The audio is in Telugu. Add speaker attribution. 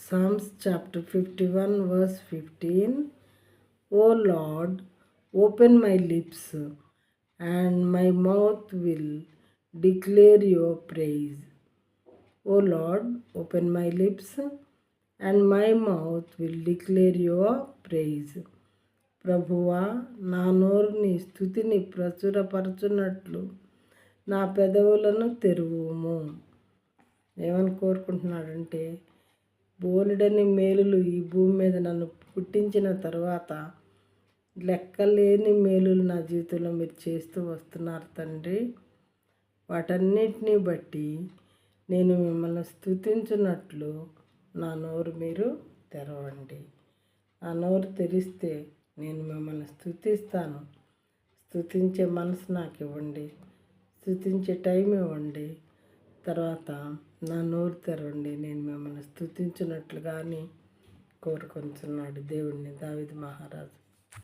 Speaker 1: Psalms chapter 51 verse 15. O Lord, open my lips, and my mouth will declare your praise. O Lord, open my lips, and my mouth will declare your praise. ప్రభువా, నా నోరు నీ స్తుతిని ప్రచురపరచున్నట్లు నా పెదవులను తెరువుము. ఏమని కోరుకుంటున్నాడంటే, బోలెడని మేలులు ఈ భూమి మీద నన్ను పుట్టించిన తర్వాత లెక్కలేని మేలులు నా జీవితంలో మీరు చేస్తూ వస్తున్నారు తండ్రి. వాటన్నిటిని బట్టి నేను మిమ్మల్ని స్తుతించున్నట్లు నా నోరు మీరు తెరవండి. నా నోరు తెరిస్తే నేను మిమ్మల్ని స్తుతిస్తాను. స్తుతించే మనసు నాకు ఇవ్వండి, స్తుతించే టైం ఇవ్వండి. తర్వాత నా నోరు తెరవండి, నేను మిమ్మల్ని స్తుతించినట్లుగా అని కోరుకొంచున్నాడు దేవుడిని దావీదు మహారాజు.